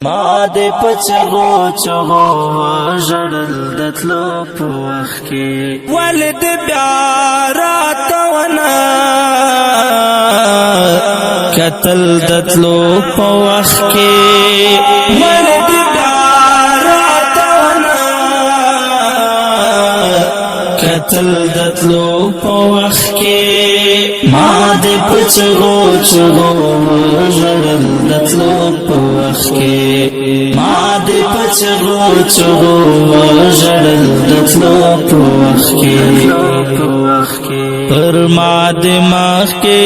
ما دې په چغو چغو وژړل د تلو په وخت کې ولې دې بیا راته ونه کتل د تلو په وخت کې ولې دې بیا راته ونه کتل د تلو په وخت کې ما دې په چغو چغو وژړل د تلو په وخت کې ما دې په چغو چغو وژړل د تلو په وخت کې پر ما دماغ کې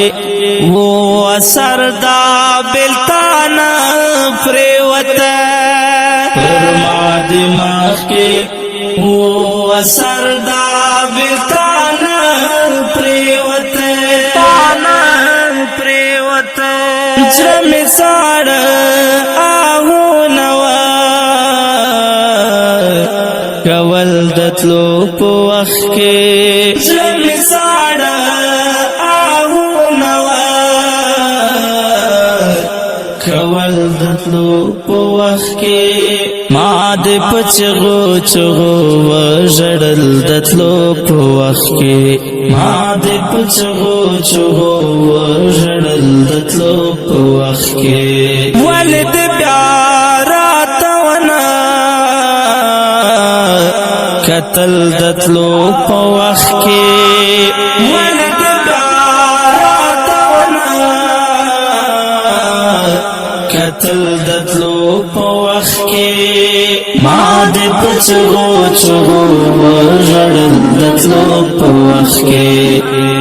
و اثر دا بلتانا پریوته پر ما دماغ کې و اثر دا بلتانا پریوته جرم ساڑ آہو نوا کول دتلو پو وقت کے جرم ساڑ آہو نوا کول دتلو پو وقت کے ما دې په چغو چغو وژړل د تلو په وخت کې ما دې په چغو چغو وژړل د تلو په وخت کې ولې دې بیا راته ونه کتل د تلو په وخت کې ولې دې بیا راته ونه کتل د تلو په وخت کې ما دې په چغو چغو وژړل د تلو په وخت کې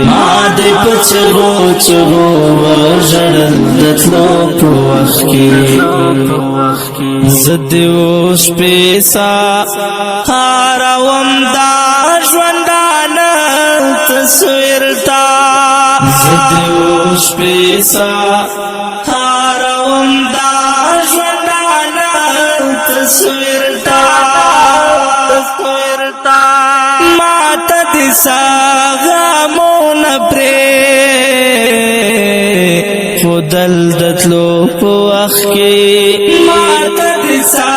ما دې په چغو چغو وژړل د تلو په وخت کې زه دې اوس پیسا هاروم دا ژوندانه تصویر تا زه دې اوس پیسا هاروم دا تصویر تا ماتا دسا غامون پری خودل دتلو پو وقت کی ماتا دسا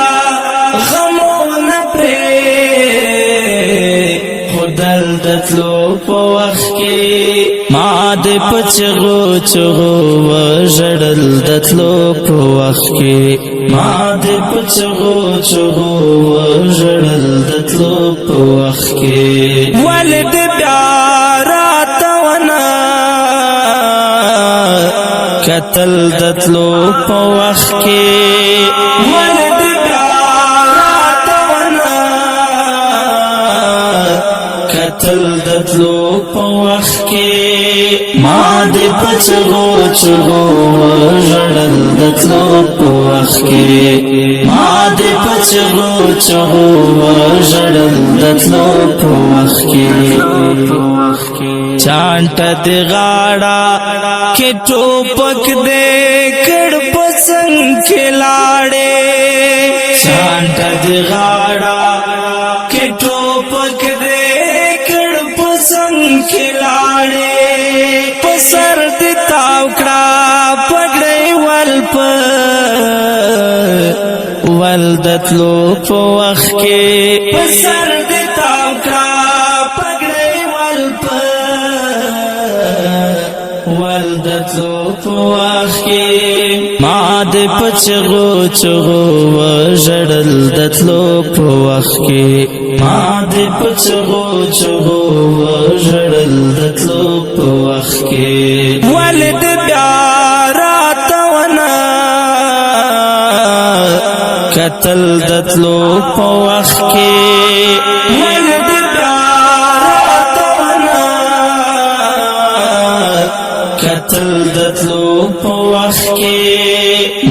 غامون پری خودل دتلو پو وقت کی ما دې په چغو چغو وژړل د تلو په وخت کې ما دې په چغو چغو وژړل د تلو په وخت کې ولې دې بیا راته ونه کتل د تلو په وخت کې ولې دې بیا راته ونه کتل د تلو په وخت کې ما دې په چغو چغو وژړل د تلو په وخت کې ما دې په چغو چغو وژړل د تلو په وخت کې چانټ دې غاړه کې ټوپک دې کړ پسنګ کې لاړې چانټ دې غاړه کې ټوپک دې کړ پسنګ کې لاړې سر دی تاوکڑا پگڑی ولدتلو پو وقت کے سر دی تاوکڑا پگڑی ولدتلو پو وقت کے ما دې په چغو چغو وژړل د تلو په وخت کې ما دې په چغو چغو وژړل د تلو په وخت کې ولې دې بیا راته ونه کتل د تلو په وخت کې ولې دې بیا راته ونه کتل د تلو په وخت کې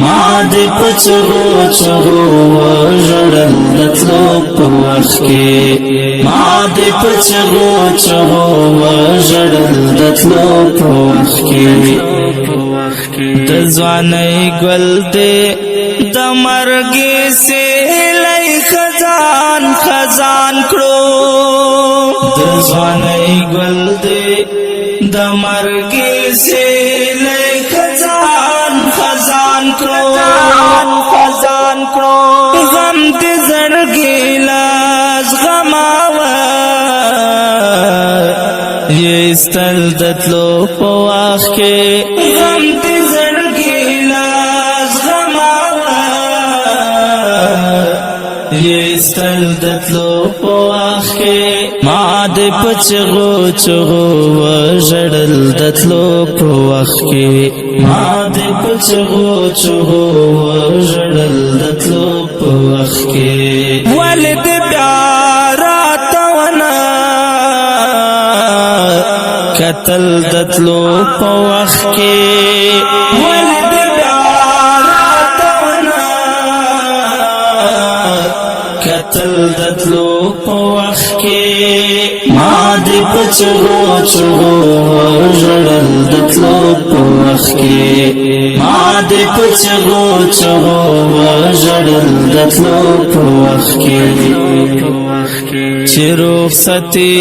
ما دې په چغو چغو وژړل د تلو په وخت کې ما دې په چغو چغو وژړل د تلو په وخت کې د ځوانۍ ګل دې د مرګې سیلۍ خزان خزان کړو د ځوانۍ ګل دې د مرګې سیلۍ خزان خزان کړو خزان ستل دتلو پواخ کے غم تی زړګي لاس غماوا ستل دتلو پواخ کے ما دې پچغو چغو وژړل دتلو پواخ کے ما دې پچغو چغو وژړل دتلو پواخ کے ولد قتل دتلو پوخ کے ولد بیاراتونا قتل دتلو پوخ کے ما دی پچغو چغو وژړل دتلو پوخ کے ما دی پچغو چغو وژړل دتلو پوخ کے چې رخصتي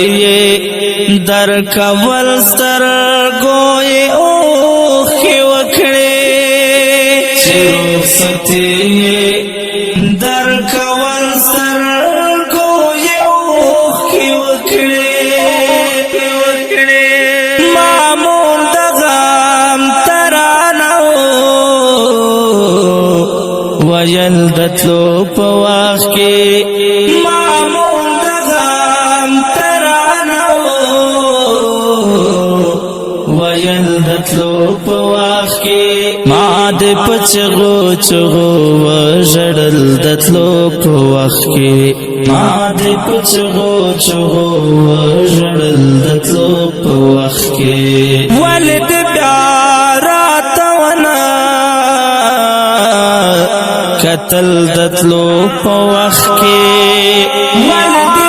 در کول سترګوي اوښکې وکړې چې رخصتي در کول سترګوي اوښکې وکړې مامون د غم ترانه ویل دتلو په وخت کې دتلو پواخ کے ما دې پچغو چغو وژړل دتلو پواخ کے ما دې پچغو چغو وژړل دتلو پواخ کے ولد بیاراتونا قتل دتلو پواخ کے ولد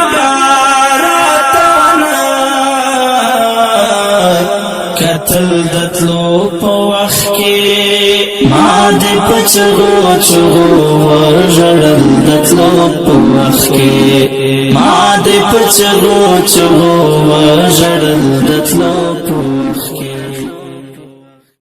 قتل دتلو پوخ کے ما دې پچغو چغو وژړل دتلو پوخ کے ما دې پچغو چغو وژړل دتلو